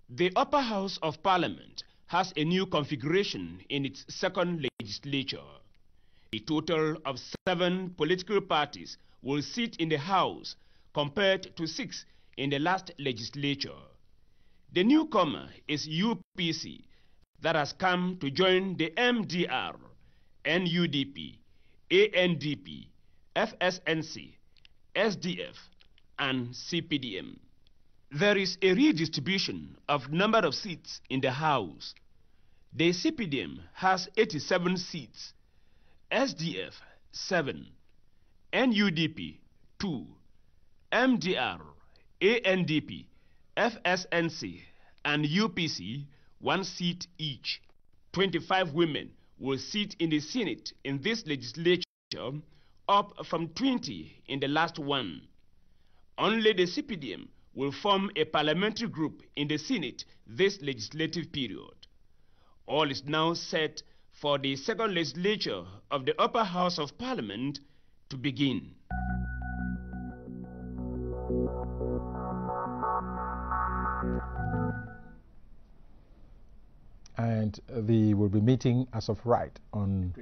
The Upper House of Parliament has a new configuration in its second legislature. A total of 7 political parties will sit in the House compared to 6 in the last legislature. The newcomer is UPC that has come to join the MDR, NUDP, ANDP, FSNC, SDF, and CPDM. There is a redistribution of number of seats in the House. The CPDM has 87 seats, SDF 7, NUDP 2, MDR, ANDP, FSNC, and UPC 1 seat each. 25 women will sit in the Senate in this legislature, up from 20 in the last one. Only the CPDM will form a parliamentary group in the Senate this legislative period. All is now set for the second legislature of the Upper House of Parliament to begin. And they will be meeting as of right on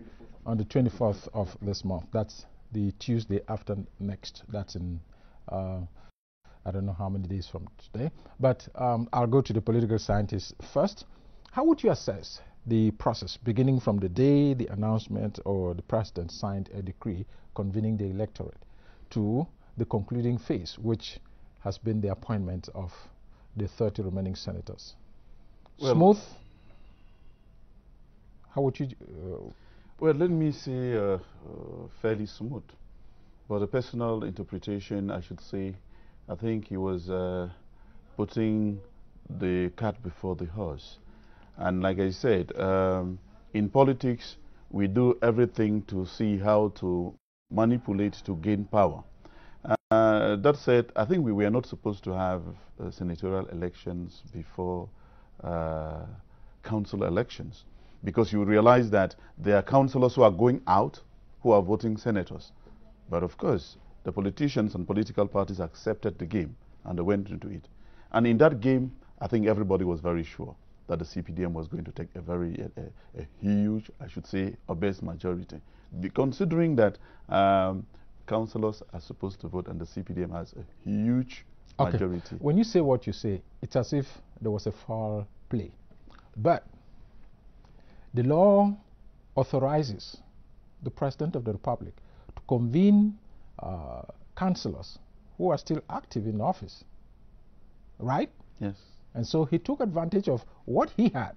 the 24th of this month. That's the Tuesday after next. That's in I don't know how many days from today. But I'll go to the political scientists first. How would you assess the process beginning from the day the announcement or the president signed a decree convening the electorate to the concluding phase, which has been the appointment of the 30 remaining senators? Well, smooth? How would you... well, let me say fairly smooth. But the personal interpretation, I should say, I think he was putting the cart before the horse. And like I said, in politics, we do everything to see how to manipulate to gain power. That said, I think we were not supposed to have senatorial elections before council elections, because you realize that there are councillors who are going out who are voting senators. But of course, the politicians and political parties accepted the game and they went into it. And in that game, I think everybody was very sure that the CPDM was going to take a huge, I should say, obvious majority. Considering that councillors are supposed to vote and the CPDM has a huge majority. When you say what you say, it's as if there was a foul play. But the law authorizes the President of the Republic to convene councillors who are still active in office, right? Yes. And so he took advantage of what he had,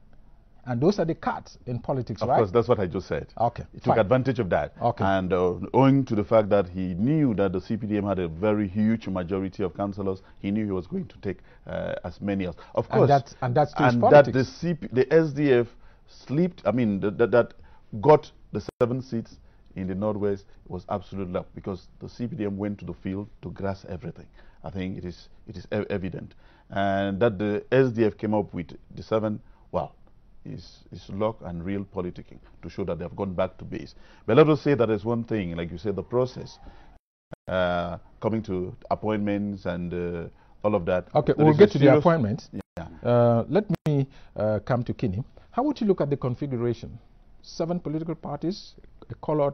and those are the cards in politics, right? Of course, that's what I just said. Okay. He took advantage of that. Okay. And owing to the fact that he knew that the CPDM had a very huge majority of councillors, he knew he was going to take as many as. Of course. And that's that the SDF slipped, I mean, that got the 7 seats in the Northwest was absolute luck, because the CPDM went to the field to grasp everything. I think it is evident. And that the SDF came up with the 7, well, is luck and real politicking to show that they have gone back to base. But let us say that is one thing, like you said, the process, coming to appointments and all of that. Okay, we'll get to the appointments. Yeah. Let me come to Kinney. How would you look at the configuration? 7 political parties, a colored,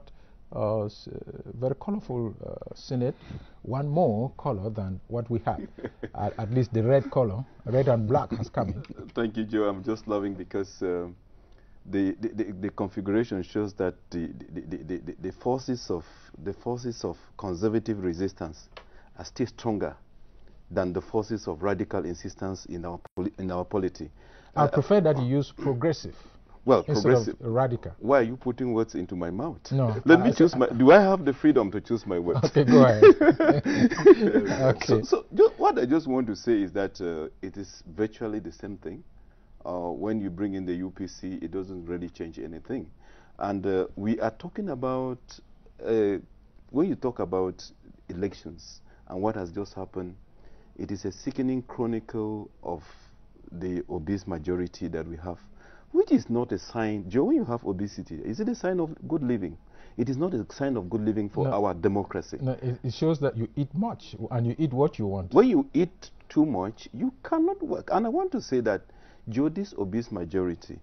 very colorful Senate, one more color than what we had. At least the red color, red and black has come in. Thank you, Joe. I'm just loving because the configuration shows that the forces of conservative resistance are still stronger than the forces of radical insistence in our polity. I prefer that you use progressive. Well, progressive. Radical. Why are you putting words into my mouth? No. Let me choose my... Do I have the freedom to choose my words? Okay, go ahead. Okay. So what I just want to say is that it is virtually the same thing. When you bring in the UPC, it doesn't really change anything. And we are talking about... when you talk about elections and what has just happened, it is a sickening chronicle of the obese majority that we have, which is not a sign. Joe, when you have obesity, is it a sign of good living? it is not a sign of good living for our democracy. No, it shows that you eat much and you eat what you want. When you eat too much, you cannot work. And I want to say that Jody's obese majority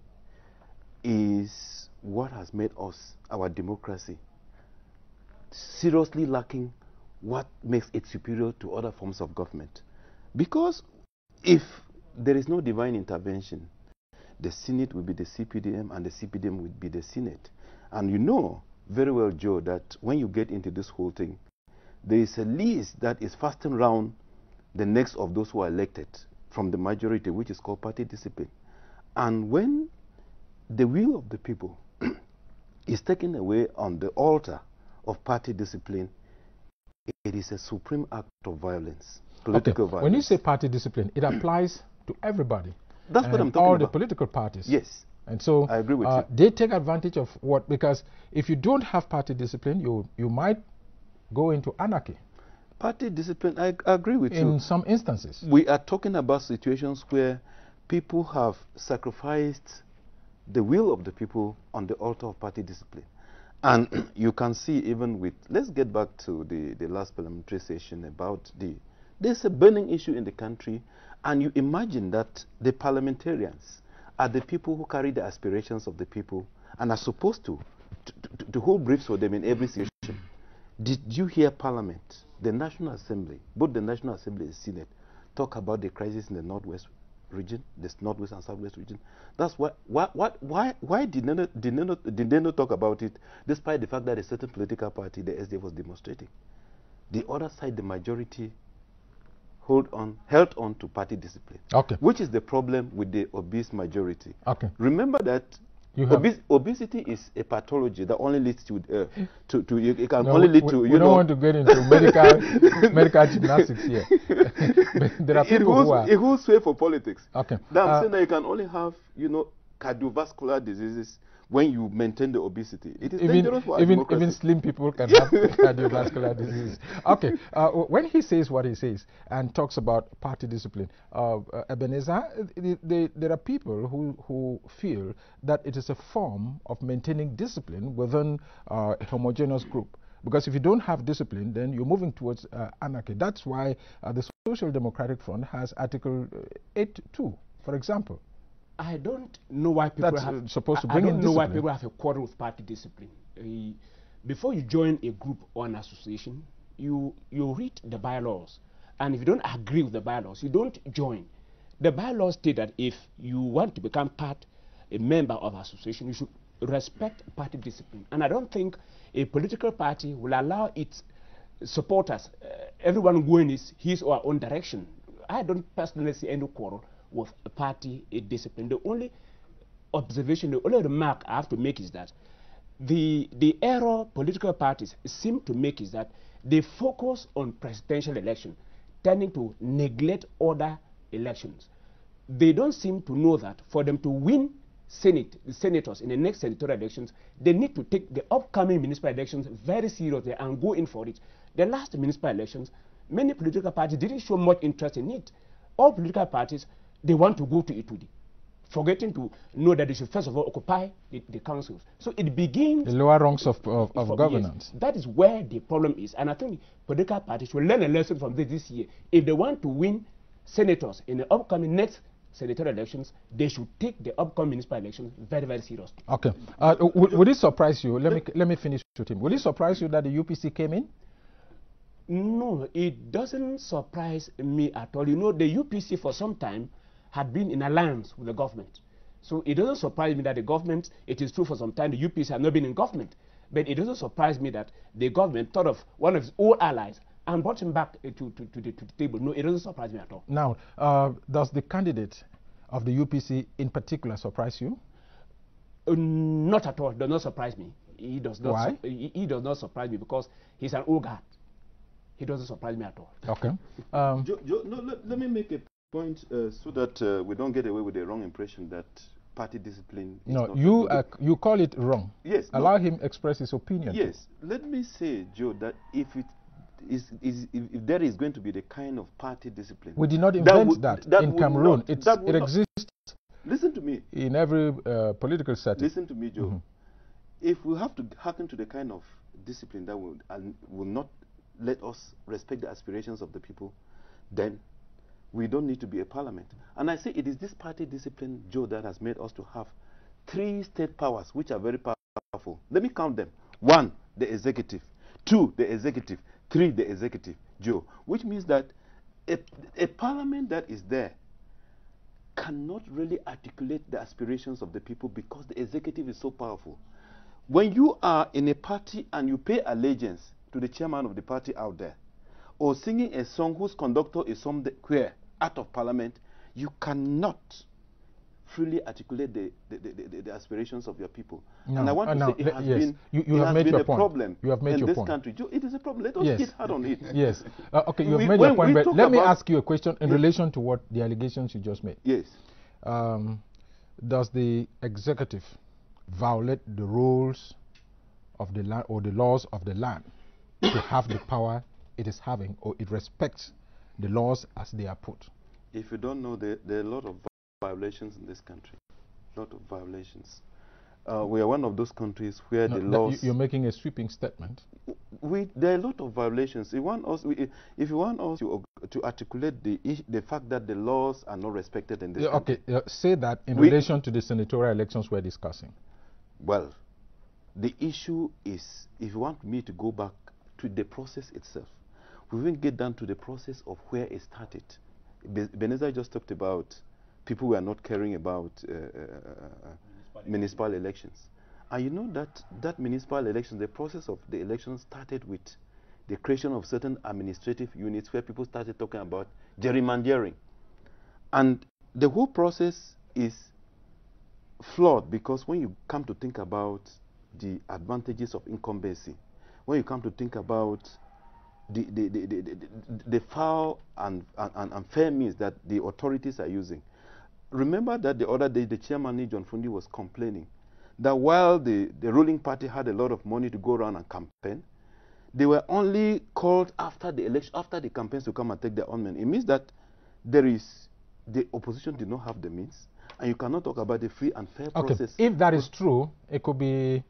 is what has made us, our democracy, seriously lacking what makes it superior to other forms of government. Because if there is no divine intervention, the Senate will be the CPDM and the CPDM will be the Senate. And you know very well, Joe, that when you get into this whole thing, there is a list that is fasting round the necks of those who are elected from the majority, which is called party discipline. And when the will of the people is taken away on the altar of party discipline, it is a supreme act of violence, political violence. When you say party discipline, it applies to everybody. That's what I'm talking all about. The political parties. Yes. And so I agree with you. They take advantage of what, because if you don't have party discipline, you might go into anarchy. Party discipline, I agree with you. In some instances. We are talking about situations where people have sacrificed the will of the people on the altar of party discipline. And you can see even with, let's get back to the last parliamentary session about there's a burning issue in the country, and you imagine that the parliamentarians are the people who carry the aspirations of the people and are supposed to hold briefs for them in every situation. Did you hear Parliament, the National Assembly, both the National Assembly and Senate, talk about the crisis in the Northwest region, the Northwest and Southwest region? That's why did they not talk about it, despite the fact that a certain political party, the SDF, was demonstrating? The other side, the majority, held on to party discipline. Okay. Which is the problem with the obese majority. Okay. Remember that obesity is a pathology that only leads to it can only lead to, you know. We don't want to get into medical gymnastics here. There are people who are... It holds sway for politics. Okay. Now I'm saying that you can only have, you know, cardiovascular diseases when you maintain the obesity. It is dangerous for democracy. Even slim people can have cardiovascular disease. Okay. When he says what he says and talks about party discipline, Ebenezer, there are people who feel that it is a form of maintaining discipline within a homogeneous group. Because if you don't have discipline, then you're moving towards anarchy. That's why the Social Democratic Front has Article 8.2, for example. I don't know why people have supposed to bring in discipline. I don't know why people have a quarrel with party discipline. Before you join a group or an association, you read the bylaws, and if you don't agree with the bylaws, you don't join. The bylaws state that if you want to become a member of an association, you should respect party discipline. And I don't think a political party will allow its supporters, everyone going his or her own direction. I don't personally see any quarrel with a party discipline. The only observation, the only remark I have to make is that the error political parties seem to make is that they focus on presidential election, tending to neglect other elections. They don't seem to know that for them to win senators in the next senatorial elections, they need to take the upcoming municipal elections very seriously and go in for it. The last municipal elections, many political parties didn't show much interest in it. All political parties, they want to go to Itudi, forgetting to know that they should first of all occupy the councils. So it begins... The lower rungs of governance. Yes, that is where the problem is. And I think political parties will learn a lesson from this year. If they want to win senators in the upcoming next senatorial elections, they should take the upcoming municipal elections very, very seriously. Okay. Would it surprise you? Let me finish with him. Would it surprise you that the UPC came in? No, it doesn't surprise me at all. You know, the UPC for some time had been in alliance with the government. So it doesn't surprise me that the government, it is true for some time the UPC have not been in government, but it doesn't surprise me that the government thought of one of its old allies and brought him back to the table. No, it doesn't surprise me at all. Now, does the candidate of the UPC in particular surprise you? Not at all. Does not surprise me. He does not. Why? He does not surprise me because he's an old guard. He doesn't surprise me at all. Okay. Let me make a point so that we don't get away with the wrong impression that party discipline is no, you call it wrong. Yes. Allow him express his opinion. Yes. Let me say, Joe, that if there is going to be the kind of party discipline, we did not invent that in Cameroon. It exists. Listen to me. In every political setting. Listen to me, Joe. if we have to hearken to the kind of discipline that will not let us respect the aspirations of the people, then we don't need to be a parliament. And I say it is this party discipline, Joe, that has made us to have 3 state powers, which are very powerful. Let me count them. 1, the executive. 2, the executive. 3, the executive, Joe. Which means that a parliament that is there cannot really articulate the aspirations of the people because the executive is so powerful. When you are in a party and you pay allegiance to the chairman of the party out there, or singing a song whose conductor is somewhere out of parliament, you cannot freely articulate the aspirations of your people. No, and I want to say it has been, a problem in this country. It is a problem. Let us hit hard on it. Yes. Okay, you have made your point, but let me ask you a question in relation to what the allegations you just made. Yes. Does the executive violate the rules of the land or the laws of the land to have the power it is having, or it respects the laws as they are put? If you don't know, there are a lot of violations in this country. A lot of violations. We are one of those countries where the laws... You're making a sweeping statement. There are a lot of violations. If you want us to articulate the fact that the laws are not respected in this country... Okay, say that in relation to the senatorial elections we're discussing. Well, the issue is, if you want me to go back to the process itself, we won't get down to the process of where it started. Beneza just talked about people who are not caring about municipal elections. And you know that municipal elections, the process of the election started with the creation of certain administrative units where people started talking about gerrymandering. And the whole process is flawed because when you come to think about the advantages of incumbency, when you come to think about the foul and fair means that the authorities are using. Remember that the other day the chairman, John Fundi, was complaining that while the ruling party had a lot of money to go around and campaign, they were only called after the election, after the campaigns to come and take their own money. It means that the opposition did not have the means, and you cannot talk about the free and fair process. If that is true, it could be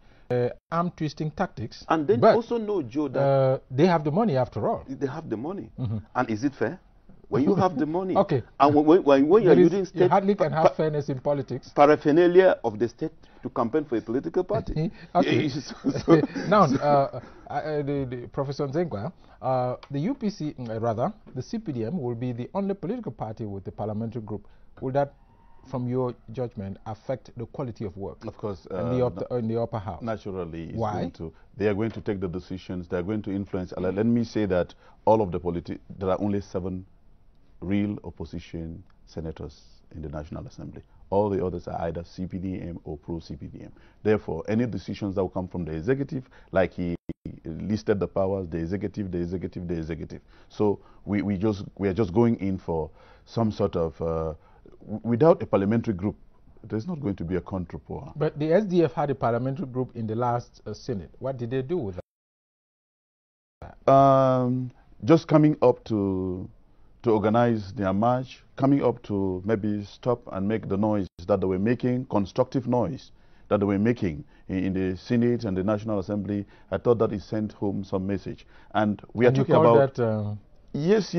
arm twisting tactics. And then also know, Joe, that they have the money after all. They have the money. And is it fair? When you have the money, and when you're using state, you hardly can have fairness in politics. Paraphernalia of the state to campaign for a political party. Now, Professor Nzengwa, the UPC, rather, the CPDM will be the only political party with a parliamentary group. Will that, from your judgment, affect the quality of work? Of course. In the upper house? Naturally. Why? They are going to take the decisions. They are going to influence. Let me say that all of there are only 7 real opposition senators in the National Assembly. All the others are either CPDM or pro-CPDM. Therefore, any decisions that will come from the executive, like he listed the powers, the executive, the executive, the executive. So we are just going in for some sort of, without a parliamentary group, there's not going to be a counterpoint. But the SDF had a parliamentary group in the last Senate. What did they do with that? Just coming up to organize their march, coming up to maybe stop and make the noise that they were making, constructive noise that they were making in the Senate and the National Assembly. I thought that it sent home some message. And we are talking about... That, yes,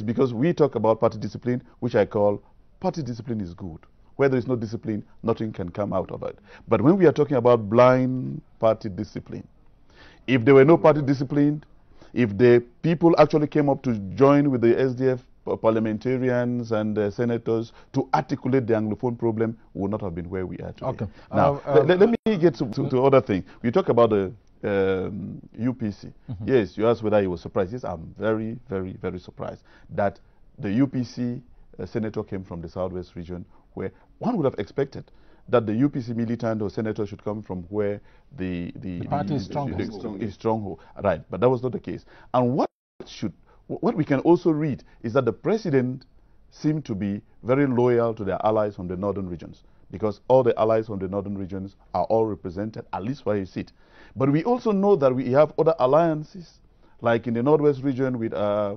because we talk about party discipline, which I call party discipline is good. Where there is no discipline, nothing can come out of it. But when we are talking about blind party discipline, if there were no party discipline, if the people actually came up to join with the SDF parliamentarians and senators to articulate the Anglophone problem, we would not have been where we are today. Okay. Now, let me get to other things. You talk about the UPC. Yes, you asked whether he was surprised. Yes, I'm very, very, very surprised that the UPC senator came from the Southwest region, where one would have expected that the UPC militant or senator should come from where the party is stronghold. Right, but that was not the case. And what we can also read is that the president seemed to be very loyal to their allies from the northern regions, because all the allies from the northern regions are all represented, at least for a seat. But we also know that we have other alliances, like in the northwest region with Alaji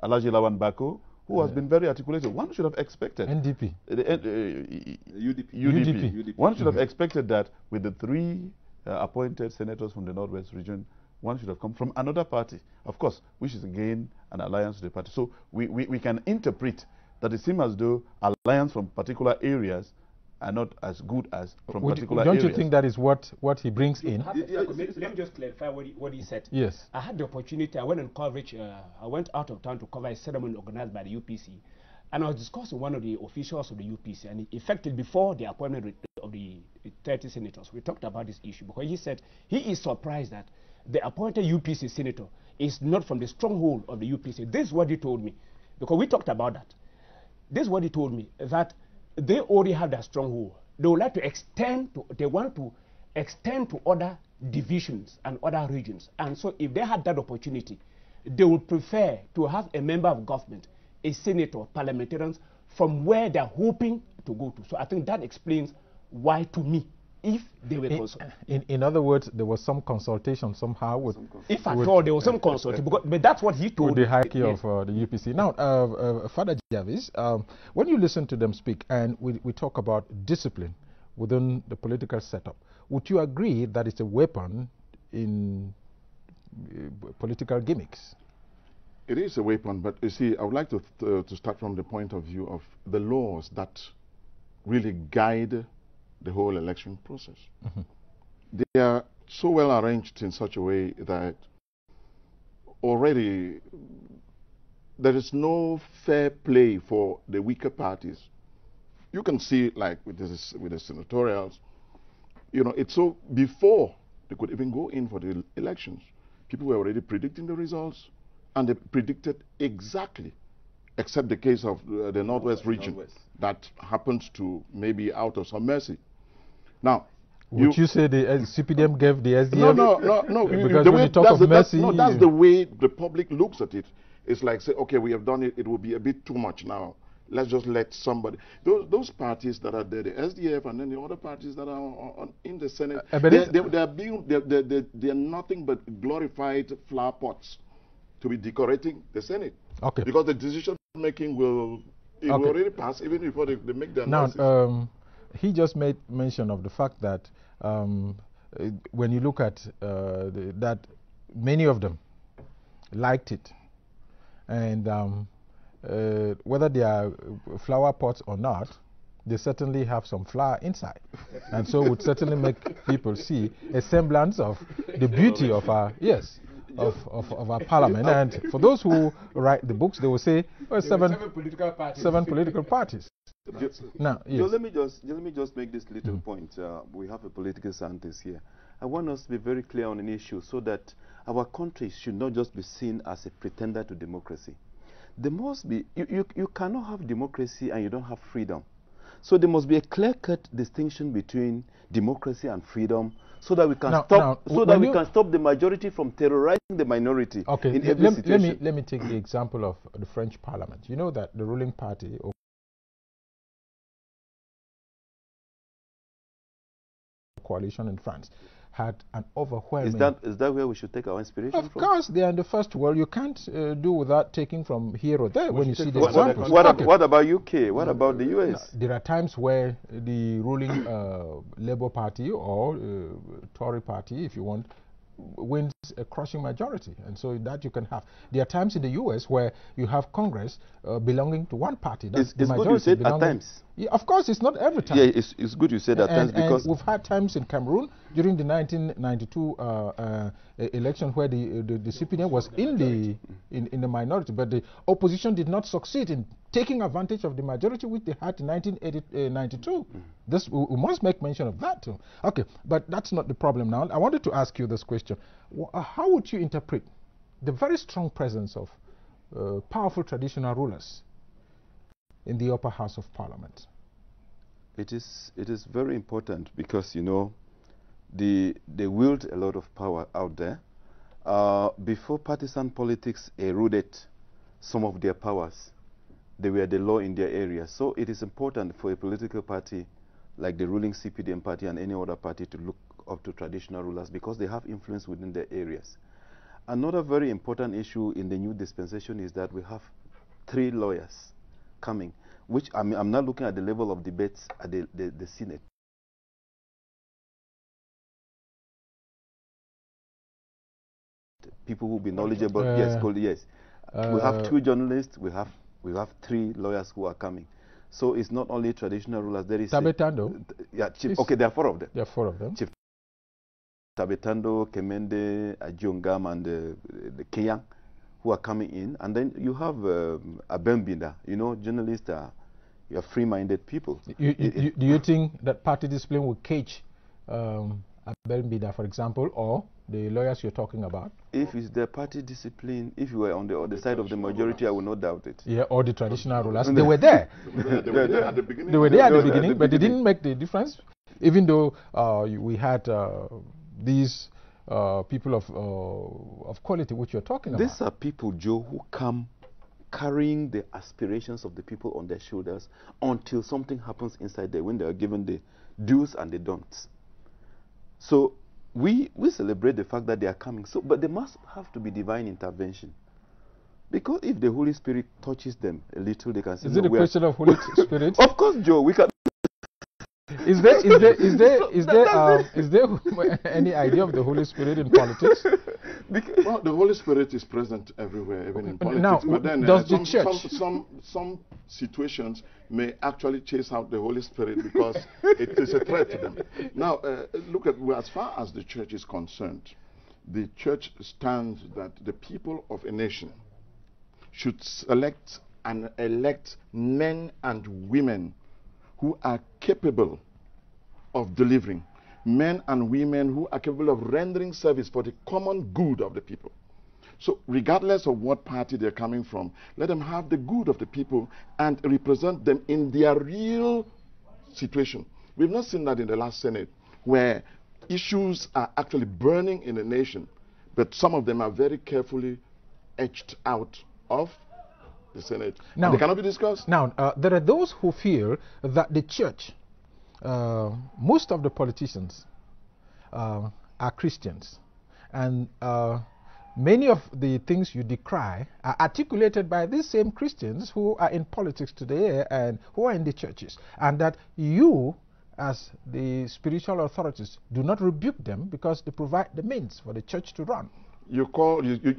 Lawan Bako, who has been very articulated. One should have expected. NDP. UDP. One should have expected that with the 3 appointed senators from the Northwest region, one should have come from another party, of course, which is again an alliance with the party. So we can interpret that it seems as though alliance from particular areas are not as good as from particular areas. Don't you think that is what he brings in? Let me just clarify what he said. Yes. I had the opportunity, I went on coverage, I went out of town to cover a ceremony organized by the UPC, and I was discussing one of the officials of the UPC, and effectively before the appointment of the 30 senators, we talked about this issue, because he said he is surprised that the appointed UPC senator is not from the stronghold of the UPC. This is what he told me, because we talked about that. This is what he told me, that they already have that stronghold. They would like to extend to, they want to extend to other divisions and other regions. And so if they had that opportunity, they would prefer to have a member of government, a senator, parliamentarians, from where they're hoping to go to. So I think that explains why, to me, if they were consulted. In other words, there was some consultation somehow with... If at all, there was some consultation, but that's what he told with the hierarchy of the UPC. Now, Father Jarvis, when you listen to them speak, and we talk about discipline within the political setup, would you agree that it's a weapon in political gimmicks? It is a weapon, but you see, I would like to start from the point of view of the laws that really guide the whole election process. They are so well arranged in such a way that already there is no fair play for the weaker parties. You can see, like with the senatorials, you know, it's so before they could even go in for the elections, people were already predicting the results, and they predicted exactly, except the case of the Northwest region. That happens to maybe out of some mercy. Now, would you say the CPDM gave the SDF? No. Because when you talk of mercy, that's the way the public looks at it. It's like, say, okay, we have done it. It will be a bit too much now. Let's just let somebody. Those parties that are there, the SDF, and then the other parties that are in the Senate, they are nothing but glorified flower pots to be decorating the Senate. Okay. Because the decision making will already pass even before they make their analysis. Now, he just made mention of the fact that when you look at that, many of them liked it, and whether they are flower pots or not, they certainly have some flower inside, and so would certainly make people see a semblance of the beauty of our of our parliament. And for those who write the books, they will say, well, seven political parties. Now, yes. Let me just make this little point. We have a political scientist here. I want us to be very clear on an issue so that our country should not just be seen as a pretender to democracy. There must be, you cannot have democracy and you don't have freedom. So there must be a clear-cut distinction between democracy and freedom, so that we can stop the majority from terrorizing the minority. Okay, in every situation. Let me take the example of the French Parliament. You know that the ruling party coalition in France had an overwhelming... Is that where we should take our inspiration from? Of course, they are in the first world. You can't do without taking from here or there when you see the examples. What about UK? What about the US? There are times where the ruling Labour Party or Tory Party, if you want, wins a crushing majority, and so that you can have. There are times in the US where you have Congress belonging to one party. That's it's good you said at times. Yeah, of course, it's not every time. Yeah, it's good you said at times, because we've had times in Cameroon during the 1992 election where the CPDM was in the minority, but the opposition did not succeed in taking advantage of the majority which they had in 1992. This we must make mention of that too. Okay, but that's not the problem now. I wanted to ask you this question: how would you interpret the very strong presence of powerful traditional rulers in the upper house of Parliament? It is very important, because you know they wield a lot of power out there. Before partisan politics eroded some of their powers, they were the law in their area. So it is important for a political party like the ruling CPDM party and any other party to look up to traditional rulers, because they have influence within their areas. Another very important issue in the new dispensation is that we have 3 lawyers coming, which I'm not looking at the level of debates at the Senate. People who will be knowledgeable. Yes. We have 2 journalists. We have 3 lawyers who are coming. So it's not only traditional rulers. There is Tabetando. Okay, there are 4 of them. There are 4 of them. Chief Tabetando, Kemende, Ajiongam, and the Kenyang, who are coming in. And then you have Abembinda. You know, journalists are free-minded people. Do you think that party discipline will cage Abembinda, for example, or the lawyers you're talking about? If it's the party discipline, if you were on the side of the majority, I will not doubt it. Yeah, or the traditional rulers. They were there. They were there at the beginning. They were there at the beginning, but they didn't make the difference. Even though we had these people of quality, which you're talking about. These are people, Joe, who come carrying the aspirations of the people on their shoulders until something happens inside there, when they are given the do's and the don'ts. So we celebrate the fact that they are coming. So, but there must have to be divine intervention, because if the Holy Spirit touches them a little, they can say, is it a question of Holy Spirit? Of course, Joe. We can. Is there any idea of the Holy Spirit in politics? Well, the Holy Spirit is present everywhere, even in politics. Now, but then does the church? Some situations may actually chase out the Holy Spirit because it is a threat to them. Now, look at, well, as far as the church is concerned, the church stands that the people of a nation should select and elect men and women who are capable of delivering, men and women who are capable of rendering service for the common good of the people. So regardless of what party they're coming from, let them have the good of the people and represent them in their real situation. We've not seen that in the last Senate, where issues are actually burning in the nation, but some of them are very carefully etched out of the Senate. Now, they cannot be discussed. Now, there are those who feel that the church, most of the politicians are Christians, and many of the things you decry are articulated by these same Christians who are in politics today and who are in the churches, and that you, as the spiritual authorities, do not rebuke them because they provide the means for the church to run. You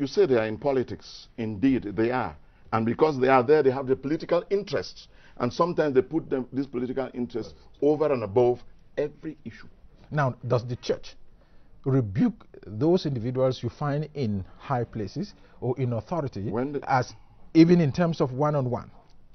say they are in politics. Indeed, they are. And because they are there, they have the political interests. And sometimes they put these political interests over and above every issue. Now, does the church rebuke those individuals you find in high places or in authority, as even in terms of one-on-one?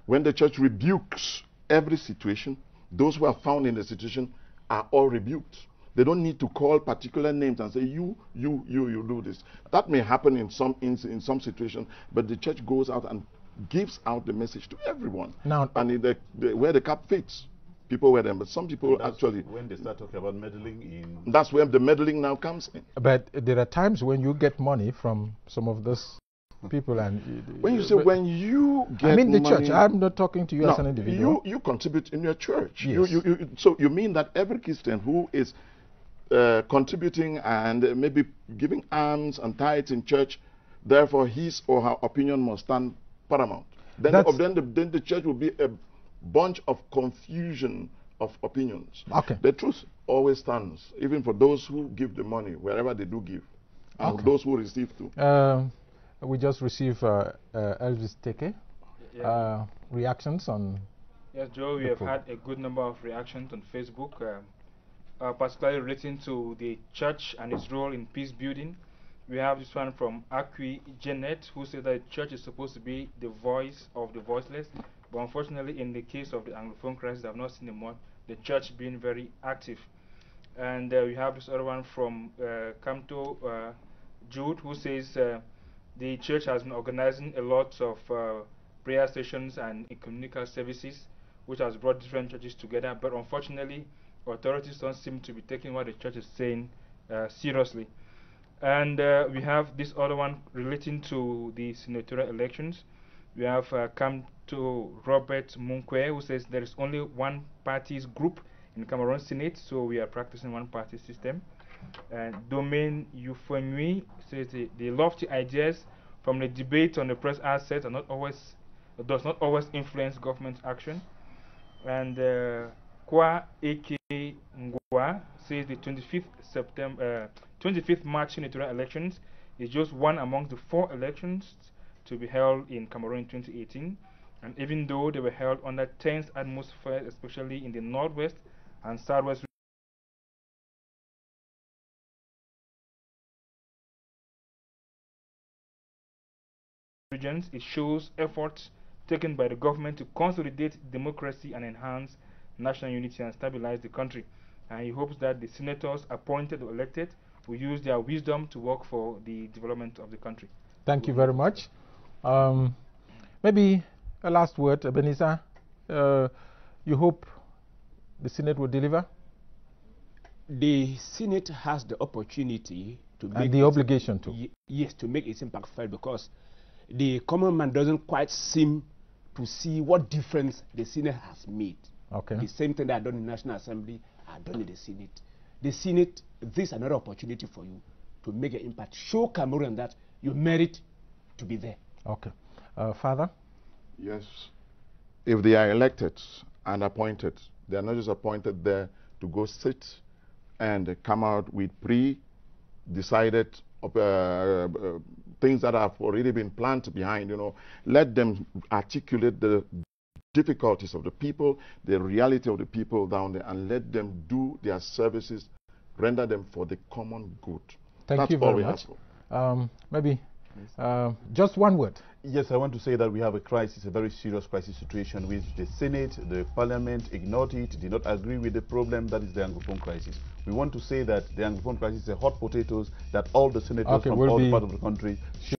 When the church rebukes every situation, those who are found in the situation are all rebuked. They don't need to call particular names and say, you do this. That may happen in some situations, but the church goes out and gives out the message to everyone. Now, and where the cap fits, people wear them. But some people actually, when they start talking about meddling in, that's where the meddling now comes in. But there are times when you get money from some of those people, and when you say when you get, I mean the money, church. I'm not talking to you as an individual. You contribute in your church. Yes. So you mean that every Christian who is contributing and maybe giving alms and tithes in church, therefore his or her opinion must stand paramount. Then the church will be a bunch of confusion of opinions. Okay. The truth always stands, even for those who give the money, wherever they do give, and those who receive too. We just received Elvis Teke reactions on. Yes, Joe, we have had a good number of reactions on Facebook, particularly relating to the church and its role in peace building. We have this one from Akwi Janet, who said that the church is supposed to be the voice of the voiceless, but unfortunately in the case of the Anglophone crisis, I have not seen the church being very active. And we have this other one from Kamto Jude, who says the church has been organizing a lot of prayer stations and ecumenical services, which has brought different churches together, but unfortunately authorities don't seem to be taking what the church is saying seriously. And we have this other one relating to the senatorial elections. We have come to Robert Munkwe, who says there is only one party's group in Cameroon Senate, so we are practicing one party system. And Domain Euphonui says the lofty ideas from the debate on the press asset are not always does not always influence government action. And Kwa A.K. Ngwa says the 25th March senatorial elections is just one among the 4 elections to be held in Cameroon in 2018. And even though they were held under tense atmosphere, especially in the northwest and southwest regions, it shows efforts taken by the government to consolidate democracy and enhance national unity and stabilize the country. And he hopes that the senators appointed or elected will use their wisdom to work for the development of the country. Thank you very much. Maybe a last word, Ebenezer. You hope the Senate will deliver? The Senate has the opportunity to make... And the obligation to? Yes, to make its impact felt, because the common man doesn't quite seem to see what difference the Senate has made. Okay. The same thing that are done in the National Assembly are done in the Senate. The Senate, this is another opportunity for you to make an impact. Show Cameroon that you merit to be there. Okay. Father? Yes. If they are elected and appointed, they are not just appointed there to go sit and come out with pre-decided things that have already been planned behind, Let them articulate the difficulties of the people, the reality of the people down there, and let them do their services, render them for the common good. Thank you very much. Maybe just one word. Yes, I want to say that we have a crisis, a very serious crisis situation, which the Senate, the Parliament ignored it, did not agree with the problem. That is the Anglophone crisis. We want to say that the Anglophone crisis is a hot potatoes that all the senators from all the parts of the country